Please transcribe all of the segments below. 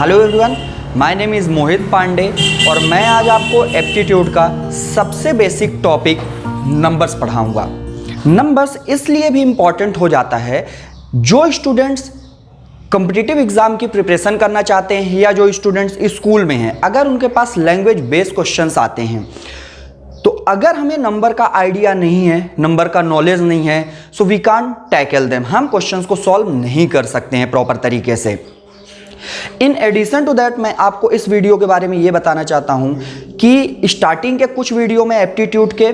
Hello everyone, my name is Mohit Pandey और मैं आज आपको एप्टीट्यूड का सबसे बेसिक टॉपिक नंबर्स पढ़ाऊंगा। नंबर्स इसलिए भी इम्पॉर्टेंट हो जाता है जो स्टूडेंट्स कॉम्पिटिटिव एग्जाम की प्रिपरेशन करना चाहते हैं या जो स्टूडेंट्स स्कूल में हैं, अगर उनके पास लैंग्वेज बेस्ड क्वेश्चंस आते हैं तो अगर हमें नंबर का आइडिया नहीं है, नंबर का नॉलेज नहीं है, so we can't tackle them, हम क्वेश्चंस को सॉल्व नहीं कर सकते हैं प्रॉपर तरीके से। इन एडिशन टू दैट मैं आपको इस वीडियो के बारे में ये बताना चाहता हूँ कि स्टार्टिंग के कुछ वीडियो में एप्टीट्यूड के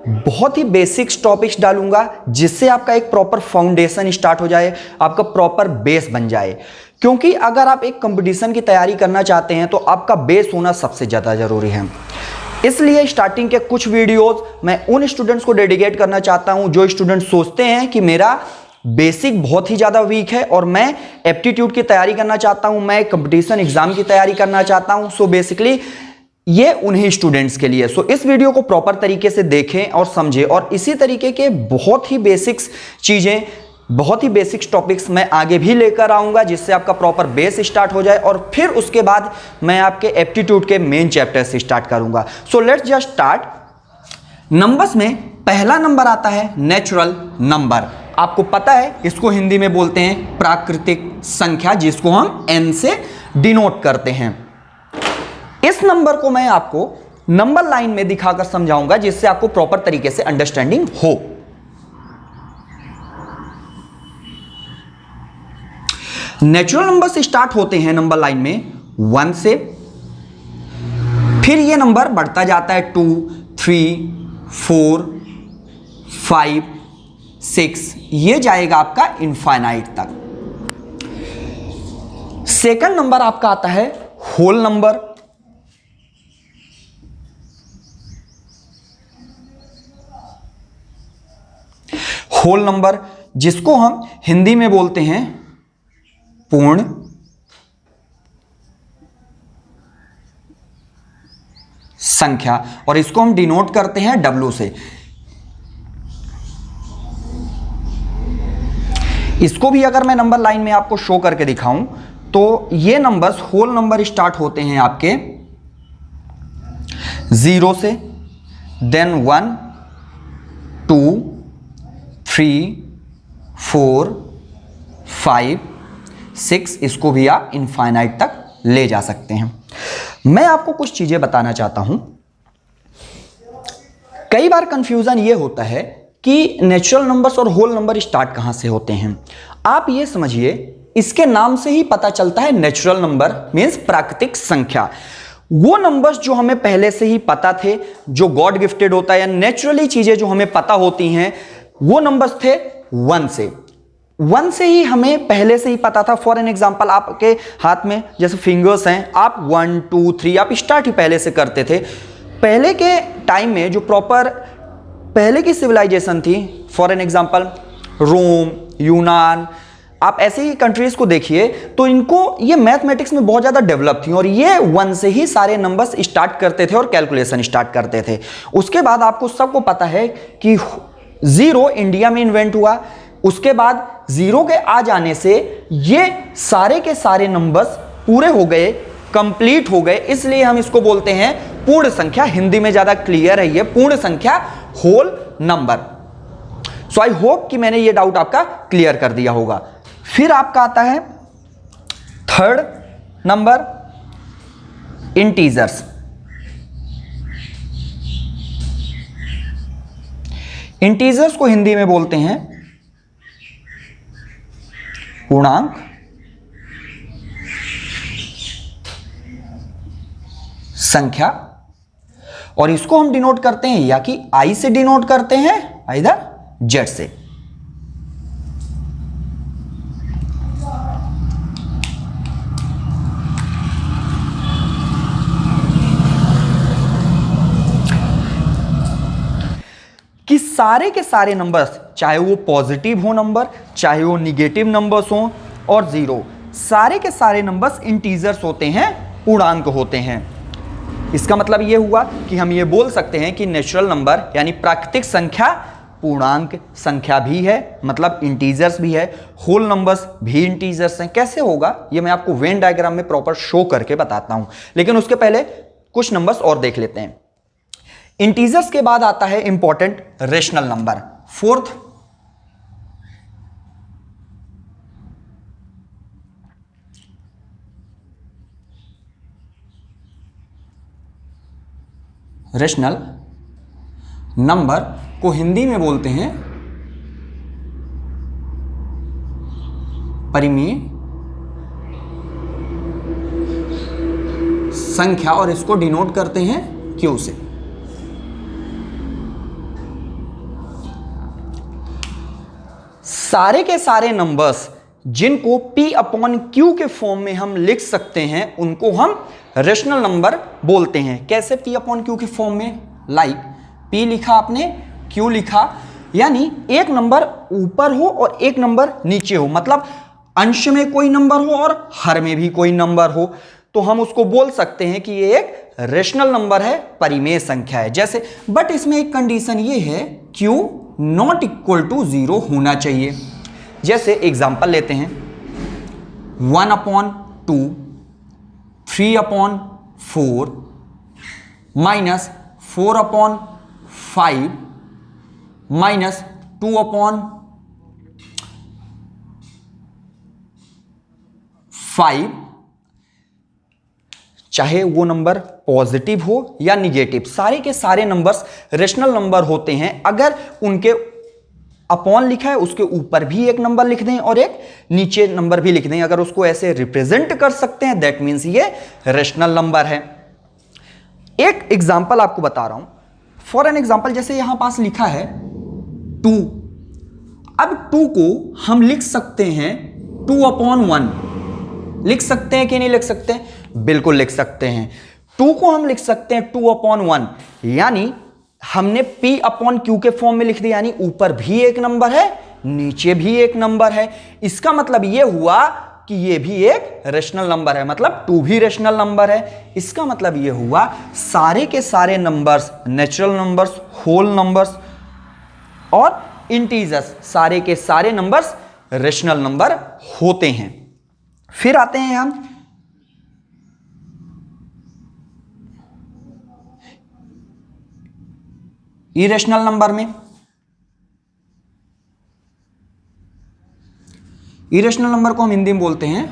बहुत ही बेसिक्स टॉपिक्स डालूंगा जिससे आपका एक प्रॉपर फाउंडेशन स्टार्ट हो जाए, आपका प्रॉपर बेस बन जाए। क्योंकि अगर आप एक कंपटीशन की तैयारी करना चाहते हैं तो आपका बेस होना सबसे ज़्यादा ज़रूरी है। इसलिए स्टार्टिंग के कुछ वीडियोस मैं उन स्टूडेंट्स को डेडिकेट करना चाहता हूं जो स्टूडेंट्स सोचते हैं कि मेरा बेसिक बहुत ही ज़्यादा वीक है और मैं एप्टीट्यूड की तैयारी करना चाहता हूं, मैं कंपटीशन एग्जाम की तैयारी करना चाहता हूं। सो बेसिकली ये उन्हीं स्टूडेंट्स के लिए। सो इस वीडियो को प्रॉपर तरीके से देखें और समझें और इसी तरीके के बहुत ही बेसिक्स चीज़ें, बहुत ही बेसिक्स टॉपिक्स मैं आगे भी लेकर आऊंगा जिससे आपका प्रॉपर बेस स्टार्ट हो जाए और फिर उसके बाद मैं आपके एप्टीट्यूड के मेन चैप्टर से स्टार्ट करूंगा। So let's just start. Numbers में पहला नंबर आता है नेचुरल नंबर। आपको पता है इसको हिंदी में बोलते हैं प्राकृतिक संख्या, जिसको हम n से डिनोट करते हैं। इस नंबर को मैं आपको नंबर लाइन में दिखाकर समझाऊंगा जिससे आपको प्रॉपर तरीके से अंडरस्टैंडिंग हो। नेचुरल नंबर्स स्टार्ट होते हैं नंबर लाइन में 1 से, फिर ये नंबर बढ़ता जाता है 2, 3, 4, 5, 6, ये जाएगा आपका इनफाइनाइट तक। सेकंड नंबर आपका आता है होल नंबर। होल नंबर जिसको हम हिंदी में बोलते हैं पूर्ण संख्या और इसको हम डिनोट करते हैं W से। इसको भी अगर मैं नंबर लाइन में आपको शो करके दिखाऊं तो ये नंबर्स होल नंबर स्टार्ट होते हैं आपके 0 से, देन 1, 2, 3, 4, 5, 6, इसको भी आप इनफाइनाइट तक ले जा सकते हैं। मैं आपको कुछ चीजें बताना चाहता हूं। कई बार कंफ्यूजन ये होता है कि नेचुरल नंबर्स और होल नंबर स्टार्ट कहां से होते हैं। आप ये समझिए, इसके नाम से ही पता चलता है नेचुरल नंबर मींस प्राकृतिक संख्या। वो नंबर्स जो हमें पहले से ही पता थे, जो गॉड गिफ्टेड होता है या नेचुरली चीजें जो हमें पता होती हैं, वो नंबर्स थे 1 से। 1 से ही हमें पहले से ही पता था। फॉर एन एग्जाम्पल, आपके हाथ में जैसे फिंगर्स हैं, आप 1, 2, 3 आप स्टार्ट ही पहले से करते थे। पहले के टाइम में जो प्रॉपर पहले की सिविलाइजेशन थी, फॉर एन एग्जाम्पल रोम, यूनान, आप ऐसे ही कंट्रीज को देखिए तो इनको ये मैथमेटिक्स में बहुत ज़्यादा डेवलप थी और ये 1 से ही सारे नंबर्स स्टार्ट करते थे और कैलकुलेशन स्टार्ट करते थे। उसके बाद आपको सबको पता है कि 0 इंडिया में इन्वेंट हुआ। उसके बाद 0 के आ जाने से ये सारे के सारे नंबर्स पूरे हो गए, कंप्लीट हो गए, इसलिए हम इसको बोलते हैं पूर्ण संख्या। हिंदी में ज्यादा क्लियर है ये पूर्ण संख्या, whole number. So I hope कि मैंने ये डाउट आपका क्लियर कर दिया होगा। फिर आपका आता है थर्ड नंबर इंटीजर्स। इंटीजर्स को हिंदी में बोलते हैं पूर्णांक संख्या और इसको हम डिनोट करते हैं या कि I से डिनोट करते हैं, इधर Z से। कि सारे के सारे नंबर्स, चाहे वो पॉजिटिव हो नंबर, चाहे वो निगेटिव नंबर्स हो और 0, सारे के सारे नंबर्स इंटीजर्स होते हैं, पूर्णांक होते हैं। इसका मतलब ये हुआ कि हम ये बोल सकते हैं कि नेचुरल नंबर यानी प्राकृतिक संख्या पूर्णांक संख्या भी है, मतलब इंटीजर्स भी है, होल नंबर्स भी इंटीजर्स हैं। कैसे होगा ये मैं आपको वेन डायग्राम में प्रॉपर शो करके बताता हूं, लेकिन उसके पहले कुछ नंबर्स और देख लेते हैं। इंटीजर्स के बाद आता है important rational number, fourth. Rational number को हिंदी में बोलते हैं परिमेय संख्या, और इसको डिनोट करते हैं क्यू से। सारे के सारे नंबर्स जिनको P अपॉन Q के फॉर्म में हम लिख सकते हैं उनको हम रेशनल नंबर बोलते हैं। कैसे P अपॉन Q के फॉर्म में? लाइक P लिखा आपने, Q लिखा, यानी एक नंबर ऊपर हो और एक नंबर नीचे हो, मतलब अंश में कोई नंबर हो और हर में भी कोई नंबर हो, तो हम उसको बोल सकते हैं कि ये एक रेशनल नंबर है, परिमेय संख्या है। जैसे, बट इसमें एक कंडीशन ये है, Q नॉट इक्वल टू 0 होना चाहिए। जैसे एग्जांपल लेते हैं, 1/2, 3/4 माइनस 4/5 माइनस 2/5, चाहे वो नंबर पॉजिटिव हो या निगेटिव, सारे के सारे नंबर्स रेशनल नंबर होते हैं अगर उनके अपॉन लिखा है उसके ऊपर भी एक नंबर लिख दें और एक नीचे नंबर भी लिख दें। अगर उसको ऐसे रिप्रेजेंट कर सकते हैं, दैट मीन्स ये रेशनल नंबर है। एक एग्जांपल आपको बता रहा हूं, फॉर एन एग्जांपल, जैसे यहां पास लिखा है 2। अब 2 को हम लिख सकते हैं 2/1, लिख सकते हैं कि नहीं लिख सकते? बिल्कुल लिख सकते हैं। 2 को हम लिख सकते हैं 2/1, यानी हमने P अपॉन Q के फॉर्म में लिख दिया, यानी ऊपर भी एक नंबर है, नीचे भी एक नंबर है। इसका मतलब यह हुआ कि यह भी एक रेशनल नंबर है, मतलब 2 भी रेशनल नंबर है। इसका मतलब यह हुआ सारे के सारे numbers, natural numbers, whole numbers और इंटीजर्स, सारे के सारे नंबर्स रेशनल नंबर होते हैं। फिर आते हैं हम इरेशनल नंबर में। इरेशनल नंबर को हम हिंदी में बोलते हैं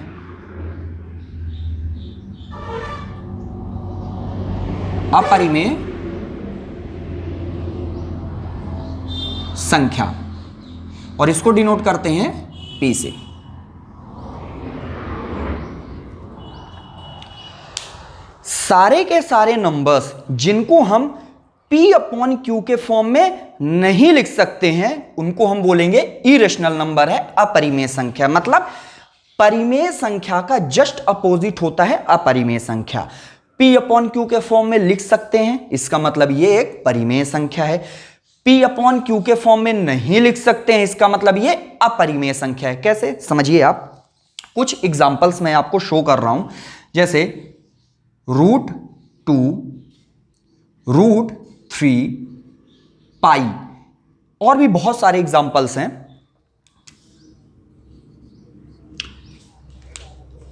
अपरिमेय संख्या, और इसको डिनोट करते हैं P से। सारे के सारे नंबर्स जिनको हम P अपॉन Q के फॉर्म में नहीं लिख सकते हैं उनको हम बोलेंगे इरेशनल नंबर है, अपरिमेय संख्या। मतलब परिमेय संख्या का जस्ट अपोजिट होता है अपरिमेय संख्या। P अपॉन Q के फॉर्म में लिख सकते हैं, इसका मतलब ये एक परिमेय संख्या है। P अपॉन Q के फॉर्म में नहीं लिख सकते हैं, इसका मतलब ये अपरिमेय संख्या है। कैसे, समझिए आप, कुछ एग्जांपल्स मैं आपको शो कर रहा हूं। जैसे √2, √3, पाई, और भी बहुत सारे एग्जांपल्स हैं।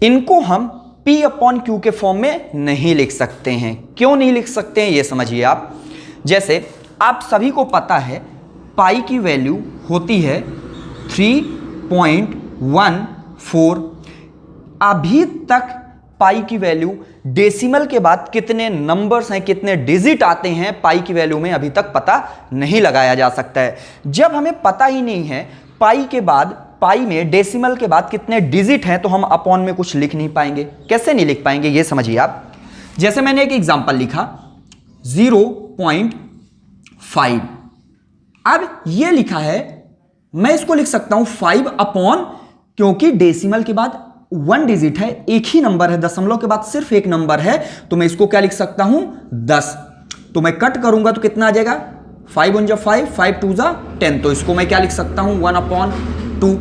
इनको हम P अपॉन Q के फॉर्म में नहीं लिख सकते हैं। क्यों नहीं लिख सकते हैं ये समझिए आप। जैसे आप सभी को पता है पाई की वैल्यू होती है 3.14। अभी तक पाई की वैल्यू डेसिमल के बाद कितने नंबर्स हैं, कितने डिजिट आते हैं, पाई की वैल्यू में अभी तक पता नहीं लगाया जा सकता है। जब हमें पता ही नहीं है पाई के बाद, पाई में डेसिमल के बाद कितने डिजिट हैं, तो हम अपॉन में कुछ लिख नहीं पाएंगे। कैसे नहीं लिख पाएंगे ये समझिए आप। जैसे मैंने एक एग्जांपल लिखा 0.5। अब ये लिखा है, मैं इसको लिख सकता हूं 5 अपॉन, क्योंकि डेसिमल के बाद 1 डिजिट है, एक ही नंबर है, दशमलव के बाद सिर्फ एक नंबर है, तो मैं इसको क्या लिख सकता हूं 10। तो मैं कट करूंगा तो कितना आ जाएगा 5 × 5, 5 × 2 = 10। तो इसको मैं क्या लिख सकता हूं 1/2।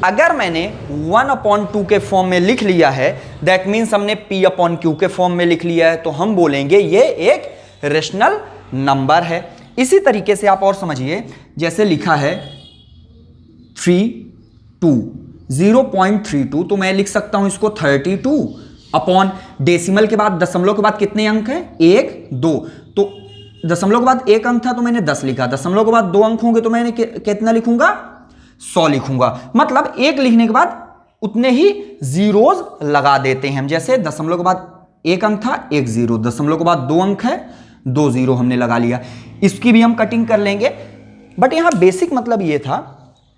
अगर मैंने 1/2 के फॉर्म में लिख लिया है, दैट मीन्स हमने P अपॉन Q के फॉर्म में लिख लिया है, तो हम बोलेंगे ये एक रेशनल नंबर है। इसी तरीके से आप और समझिए, जैसे लिखा है 0.32, तो मैं लिख सकता हूं इसको 32 अपॉन डेसिमल के बाद दशमलव के बाद कितने अंक हैं, 1 2, तो दशमलव के बाद एक अंक था तो मैंने 10 लिखा, दशमलव के बाद 2 अंक होंगे तो मैंने कितना लिखूंगा, 100 लिखूंगा। मतलब एक लिखने के बाद उतने ही जीरोज लगा देते हैं हम। जैसे दशमलव के बाद एक अंक था, 1 0, दशमलव के बाद 2 अंक है, 2 0 हमने लगा लिया। इसकी भी हम कटिंग कर लेंगे, बट यहां बेसिक मतलब यह था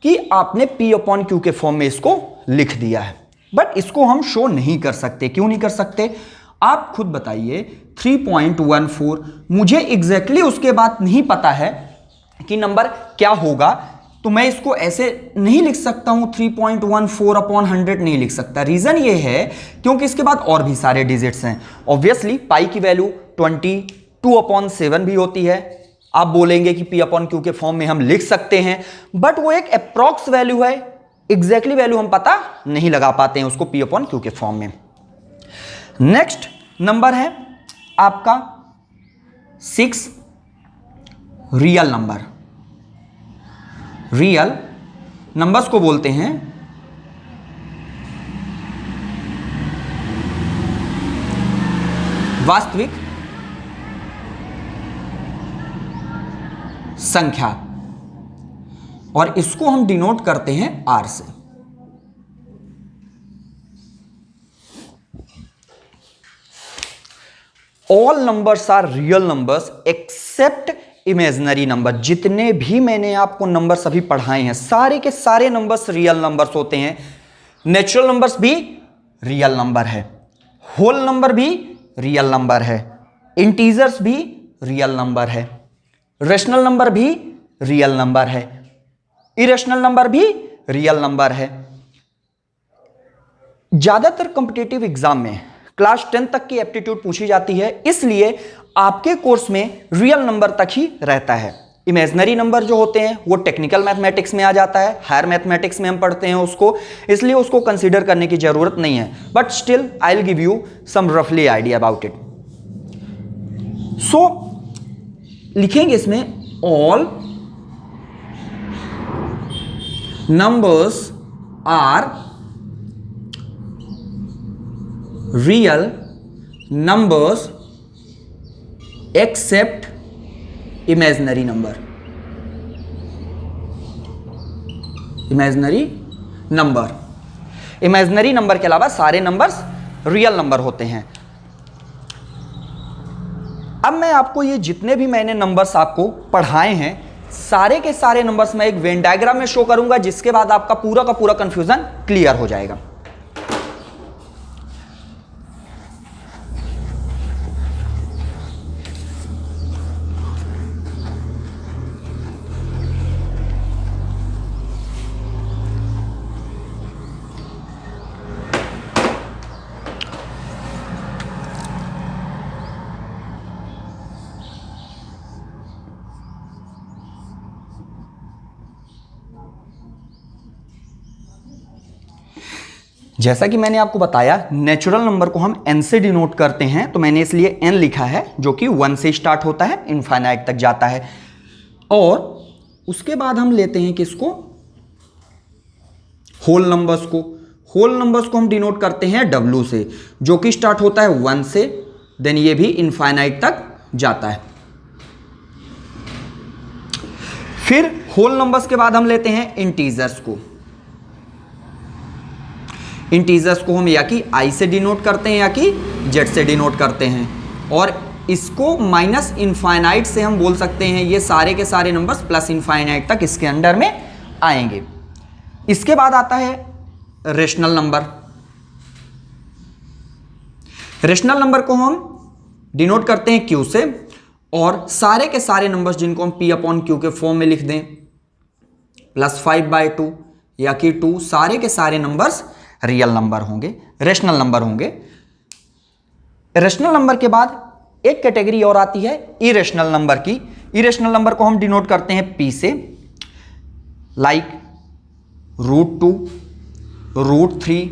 कि आपने P/Q के फॉर्म में इसको लिख दिया है, बट इसको हम शो नहीं कर सकते। क्यों नहीं कर सकते, आप खुद बताइए। 3.14, मुझे एग्जैक्टली उसके बाद नहीं पता है कि नंबर क्या होगा, तो मैं इसको ऐसे नहीं लिख सकता हूं, 3.14 अपॉन 100 नहीं लिख सकता। रीजन ये है क्योंकि इसके बाद और भी सारे डिजिट्स हैं। ऑब्वियसली पाई की वैल्यू 22/7 भी होती है। आप बोलेंगे कि P/Q के फॉर्म में हम लिख सकते हैं, बट वो एक अप्रॉक्स वैल्यू है, एग्जैक्टली वैल्यू हम पता नहीं लगा पाते हैं उसको P/Q के फॉर्म में। नेक्स्ट नंबर है आपका 6, रियल नंबर। रियल नंबर्स को बोलते हैं वास्तविक संख्या, और इसको हम डिनोट करते हैं R से। All numbers are real numbers except imaginary number. जितने भी मैंने आपको नंबर्स अभी पढ़ाए हैं, सारे के सारे नंबर्स रियल नंबर्स होते हैं। नेचुरल नंबर्स भी रियल नंबर है, होल नंबर भी रियल नंबर है, इंटीजर्स भी रियल नंबर है, रेशनल नंबर भी रियल नंबर है, इरेशनल नंबर भी रियल नंबर है। ज्यादातर कॉम्पिटिटिव एग्जाम में क्लास 10 तक की एप्टीट्यूड पूछी जाती है, इसलिए आपके कोर्स में रियल नंबर तक ही रहता है। इमेजिनरी नंबर जो होते हैं वो टेक्निकल मैथमेटिक्स में आ जाता है, हायर मैथमेटिक्स में हम पढ़ते हैं उसको, इसलिए उसको कंसीडर करने की जरूरत नहीं है। But still I will give you some रफली आइडिया अबाउट इट। सो लिखेंगे इसमें all numbers are real numbers except imaginary number. Imaginary number, imaginary number के अलावा सारे नंबर्स रियल नंबर होते हैं। अब मैं आपको ये जितने भी मैंने नंबर्स आपको पढ़ाए हैं, सारे के सारे नंबर्स मैं एक वेन डायग्राम में शो करूंगा, जिसके बाद आपका पूरा का पूरा कंफ्यूजन क्लियर हो जाएगा। जैसा कि मैंने आपको बताया, नेचुरल नंबर को हम n से डिनोट करते हैं, तो मैंने इसलिए n लिखा है, जो कि 1 से स्टार्ट होता है, इनफाइनाइट तक जाता है। और उसके बाद हम लेते हैं किसको, होल नंबर्स को। होल नंबर्स को हम डिनोट करते हैं w से, जो कि स्टार्ट होता है 1 से, देन ये भी इनफाइनाइट तक जाता है। फिर होल नंबर्स के बाद हम लेते हैं इंटीजर्स को। इंटीजर्स को हम या कि i से डिनोट करते हैं या कि z से डिनोट करते हैं, और इसको माइनस इनफाइनाइट से हम बोल सकते हैं ये सारे के सारे नंबर्स प्लस इनफाइनाइट तक इसके अंडर में आएंगे। इसके बाद आता है रेशनल नंबर। रेशनल नंबर को हम डिनोट करते हैं q से, और सारे के सारे नंबर्स जिनको हम P/Q के फॉर्म में लिख दें, +5/2 या कि 2, सारे के सारे नंबर्स रियल नंबर होंगे, रेशनल नंबर होंगे। रेशनल नंबर के बाद एक कैटेगरी और आती है इरेशनल नंबर की। इरेशनल नंबर को हम डिनोट करते हैं P से, लाइक √2, √3,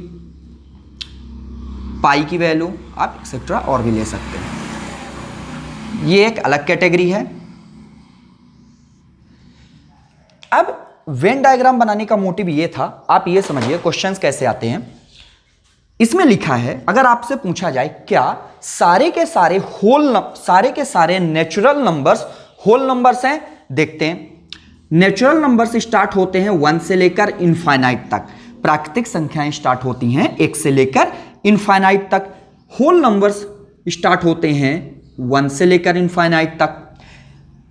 पाई की वैल्यू, आप एक्सेट्रा और भी ले सकते हैं। ये एक अलग कैटेगरी है। अब वेन डायग्राम बनाने का मोटिव ये था, आप ये समझिए क्वेश्चंस कैसे आते हैं। इसमें लिखा है, अगर आपसे पूछा जाए क्या सारे के सारे नेचुरल नंबर्स होल नंबर्स हैं, देखते हैं। नेचुरल नंबर्स स्टार्ट होते हैं 1 से लेकर इनफाइनाइट तक, प्राकृतिक संख्याएं स्टार्ट होती हैं 1 से लेकर इनफाइनाइट तक, होल नंबर्स स्टार्ट होते हैं 1 से लेकर इनफाइनाइट तक।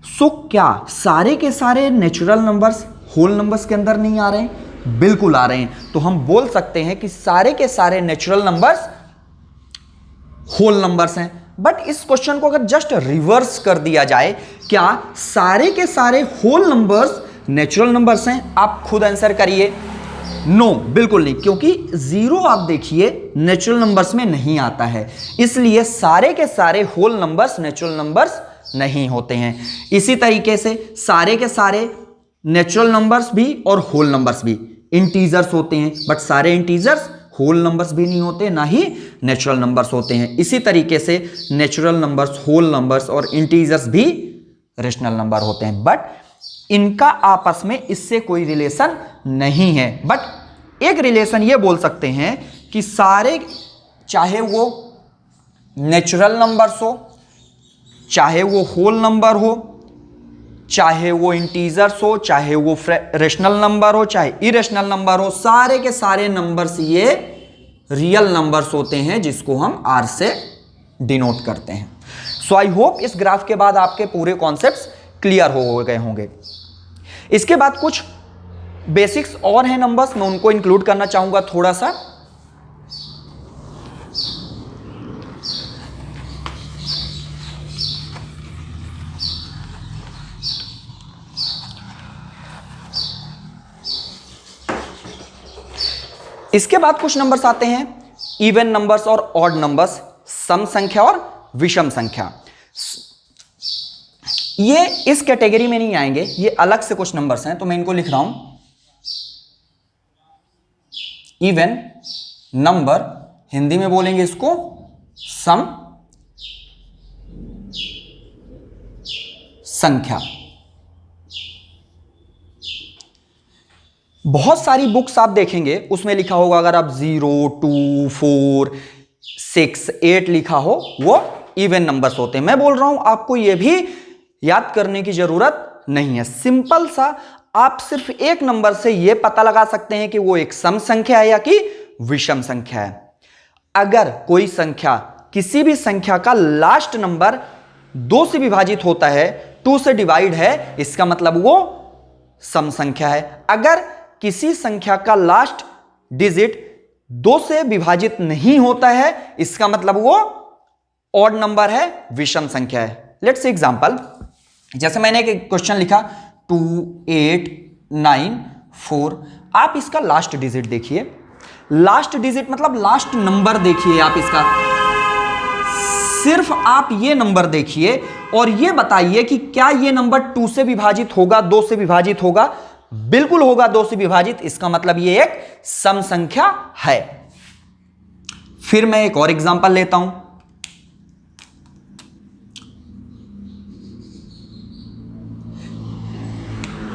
सो क्या सारे के सारे नेचुरल नंबर्स होल नंबर्स के अंदर नहीं आ रहे हैं? बिल्कुल आ रहे हैं। तो हम बोल सकते हैं कि सारे के सारे नेचुरल नंबर्स होल नंबर्स हैं। बट इस क्वेश्चन को अगर जस्ट रिवर्स कर दिया जाए, क्या सारे के सारे होल नंबर्स नेचुरल नंबर्स हैं? आप खुद आंसर करिए। नो, बिल्कुल नहीं, क्योंकि जीरो आप देखिए नेचुरल नंबर्स में नहीं आता है, इसलिए सारे के सारे होल नंबर्स नेचुरल नंबर्स नहीं होते हैं। इसी तरीके से सारे के सारे नेचुरल नंबर्स भी और होल नंबर्स भी इंटीजर्स होते हैं, बट सारे इंटीजर्स होल नंबर्स भी नहीं होते, ना ही नेचुरल नंबर्स होते हैं। इसी तरीके से नेचुरल नंबर्स, होल नंबर्स और इंटीजर्स भी रेशनल नंबर होते हैं, बट इनका आपस में इससे कोई रिलेशन नहीं है। बट एक रिलेशन ये बोल सकते हैं कि सारे, चाहे वो नेचुरल नंबर्स हो, चाहे वो होल नंबर हो, चाहे वो इंटीजर्स हो, चाहे वो रेशनल नंबर हो, चाहे इरेशनल नंबर हो, सारे के सारे नंबर्स ये रियल नंबर्स होते हैं, जिसको हम आर से डिनोट करते हैं। सो आई होप इस ग्राफ के बाद आपके पूरे कॉन्सेप्ट्स क्लियर हो गए होंगे। इसके बाद कुछ बेसिक्स और हैं नंबर्स, मैं उनको इंक्लूड करना चाहूंगा थोड़ा सा। इसके बाद कुछ नंबर्स आते हैं इवन नंबर्स और ऑड नंबर्स, सम संख्या और विषम संख्या। ये इस कैटेगरी में नहीं आएंगे, ये अलग से कुछ नंबर्स हैं, तो मैं इनको लिख रहा हूं इवन नंबर, हिंदी में बोलेंगे इसको सम संख्या। बहुत सारी बुक्स आप देखेंगे उसमें लिखा होगा, अगर आप 0, 2, 4, 6, 8 लिखा हो वो इवन नंबर्स होते हैं। मैं बोल रहा हूं आपको ये भी याद करने की जरूरत नहीं है। सिंपल सा आप सिर्फ एक नंबर से ये पता लगा सकते हैं कि वो एक सम संख्या है या कि विषम संख्या है। अगर कोई संख्या, किसी भी संख्या का लास्ट नंबर 2 से विभाजित होता है, 2 से डिवाइड है, इसका मतलब वो सम संख्या है। अगर किसी संख्या का लास्ट डिजिट 2 से विभाजित नहीं होता है, इसका मतलब वो ऑड नंबर है, विषम संख्या है। लेट्स सी एग्जांपल, जैसे मैंने एक क्वेश्चन लिखा 2, 8, 9, 4। आप इसका लास्ट डिजिट देखिए, लास्ट डिजिट मतलब लास्ट नंबर देखिए आप इसका, सिर्फ आप ये नंबर देखिए और ये बताइए कि क्या ये नंबर 2 से विभाजित होगा, 2 से विभाजित होगा? बिल्कुल होगा 2 से विभाजित, इसका मतलब ये एक सम संख्या है। फिर मैं एक और एग्जांपल लेता हूं,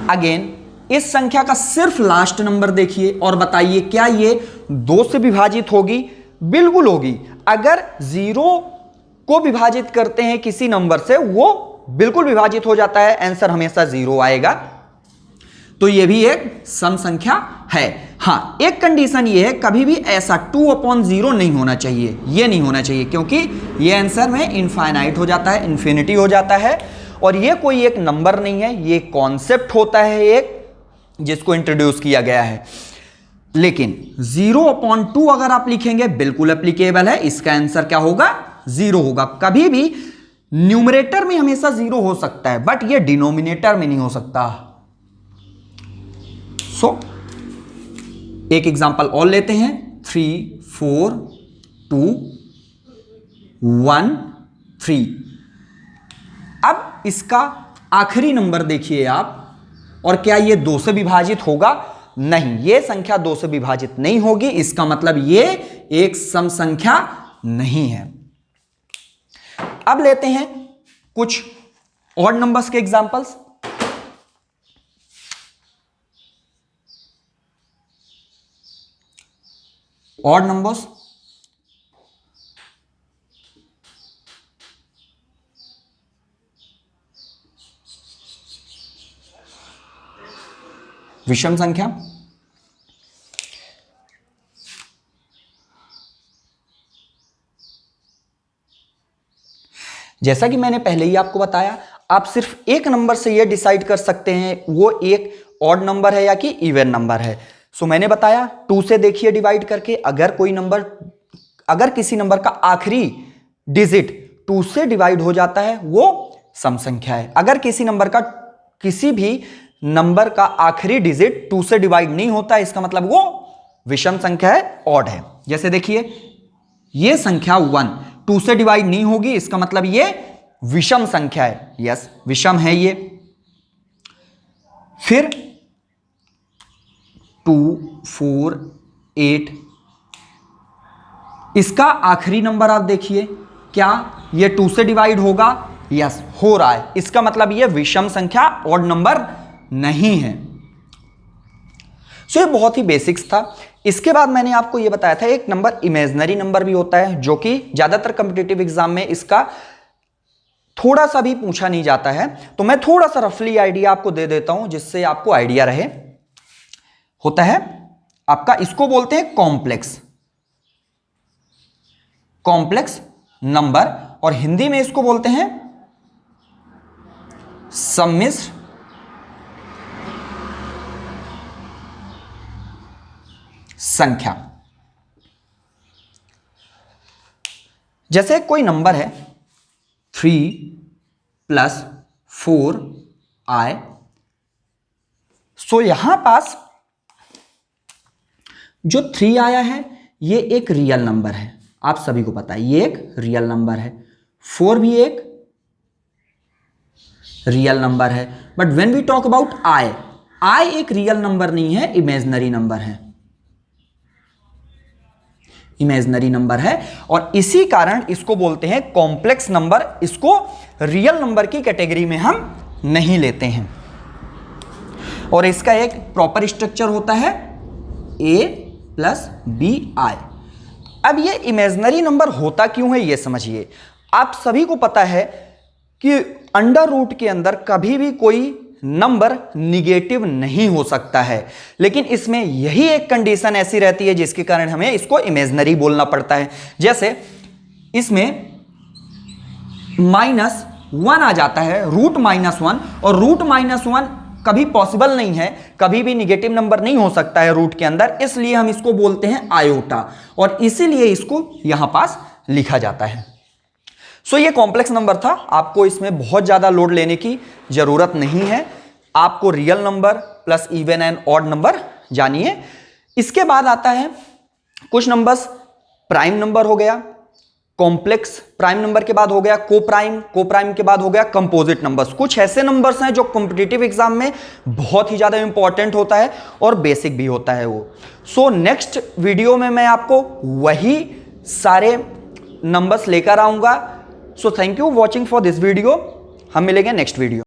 अगेन इस संख्या का सिर्फ लास्ट नंबर देखिए और बताइए क्या ये 2 से विभाजित होगी? बिल्कुल होगी। अगर 0 को विभाजित करते हैं किसी नंबर से, वो बिल्कुल विभाजित हो जाता है, आंसर हमेशा 0 आएगा। तो ये भी एक सम संख्या है। हाँ, एक कंडीशन ये है, कभी भी ऐसा 2/0 नहीं होना चाहिए, ये नहीं होना चाहिए, क्योंकि ये आंसर में इनफाइनाइट हो जाता है, इन्फिनिटी हो जाता है, और ये कोई एक नंबर नहीं है, ये कॉन्सेप्ट होता है एक, जिसको इंट्रोड्यूस किया गया है। लेकिन 0/2 अगर आप लिखेंगे बिल्कुल एप्लीकेबल है, इसका आंसर क्या होगा? 0 होगा। कभी भी न्यूमरेटर में हमेशा 0 हो सकता है, बट ये डिनोमिनेटर में नहीं हो सकता। सो एक एग्जांपल और लेते हैं, 3, 4, 2, 1, 3। अब इसका आखिरी नंबर देखिए आप, और क्या ये 2 से विभाजित होगा? नहीं, ये संख्या 2 से विभाजित नहीं होगी, इसका मतलब ये एक सम संख्या नहीं है। अब लेते हैं कुछ ऑड नंबर्स के एग्जांपल्स। ऑड नंबर्स, विषम संख्या, जैसा कि मैंने पहले ही आपको बताया, आप सिर्फ एक नंबर से यह डिसाइड कर सकते हैं वो एक ऑड नंबर है या कि इवन नंबर है। सो मैंने बताया 2 से देखिए डिवाइड करके, अगर किसी नंबर का आखिरी डिजिट 2 से डिवाइड हो जाता है वो सम संख्या है। अगर किसी भी नंबर का आखिरी डिजिट 2 से डिवाइड नहीं होता है, इसका मतलब वो विषम संख्या है, ऑड है। जैसे देखिए ये संख्या 1 2 से डिवाइड नहीं होगी, इसका मतलब ये विषम संख्या है। यस, विषम है ये। फिर 2 4 8, इसका आखिरी नंबर आप देखिए, क्या ये 2 से डिवाइड होगा? यस, हो रहा है। इसका मतलब ये विषम संख्या, ऑड नंबर नहीं है। सो ये बहुत ही बेसिक्स था। इसके बाद मैंने आपको ये बताया था एक नंबर इमेजिनरी नंबर भी होता है, जो कि ज्यादातर कॉम्पिटिटिव एग्जाम में इसका थोड़ा सा भी पूछा नहीं जाता है। तो मैं थोड़ा सा रफली आइडिया आपको दे देता हूं जिससे आपको आइडिया रहे। होता है आपका, इसको बोलते हैं कॉम्प्लेक्स नंबर, और हिंदी में इसको बोलते हैं सम्मिश्र संख्या। जैसे कोई नंबर है 3 + 4i, सो यहां पास जो 3 आया है ये एक रियल नंबर है, आप सभी को पता है ये एक रियल नंबर है। 4 भी एक रियल नंबर है। But when we talk about i एक रियल नंबर नहीं है, इमेजिनरी नंबर है, इमेजिनरी नंबर है। और इसी कारण इसको बोलते हैं कॉम्प्लेक्स नंबर। इसको रियल नंबर की कैटेगरी में हम नहीं लेते हैं। और इसका एक प्रॉपर स्ट्रक्चर होता है a + bi। अब ये इमेजिनरी नंबर होता क्यों है ये समझिए। आप सभी को पता है कि अंडर रूट के अंदर कभी भी कोई नंबर निगेटिव नहीं हो सकता है, लेकिन इसमें यही एक कंडीशन ऐसी रहती है जिसके कारण हमें इसको इमेजिनरी बोलना पड़ता है। जैसे इसमें -1 आ जाता है, रूट -1, और रूट -1 कभी पॉसिबल नहीं है, कभी भी निगेटिव नंबर नहीं हो सकता है रूट के अंदर, इसलिए हम इसको बोलते हैं आयोटा, और इसीलिए इसको यहां पास लिखा जाता है। सो ये कॉम्प्लेक्स नंबर था। आपको इसमें बहुत ज्यादा लोड लेने की जरूरत नहीं है। आपको real number plus even and odd number जानिए। इसके बाद आता है कुछ नंबर्स, प्राइम नंबर हो गया, कॉम्प्लेक्स प्राइम नंबर के बाद हो गया को प्राइम के बाद हो गया कंपोजिट नंबर्स। कुछ ऐसे नंबर्स हैं जो कॉम्पिटिटिव एग्जाम में बहुत ही ज्यादा इंपॉर्टेंट होता है और बेसिक भी होता है वो। सो नेक्स्ट वीडियो में मैं आपको वही सारे नंबर्स लेकर आऊंगा। So thank you watching for this video. हम मिलेंगे नेक्स्ट वीडियो।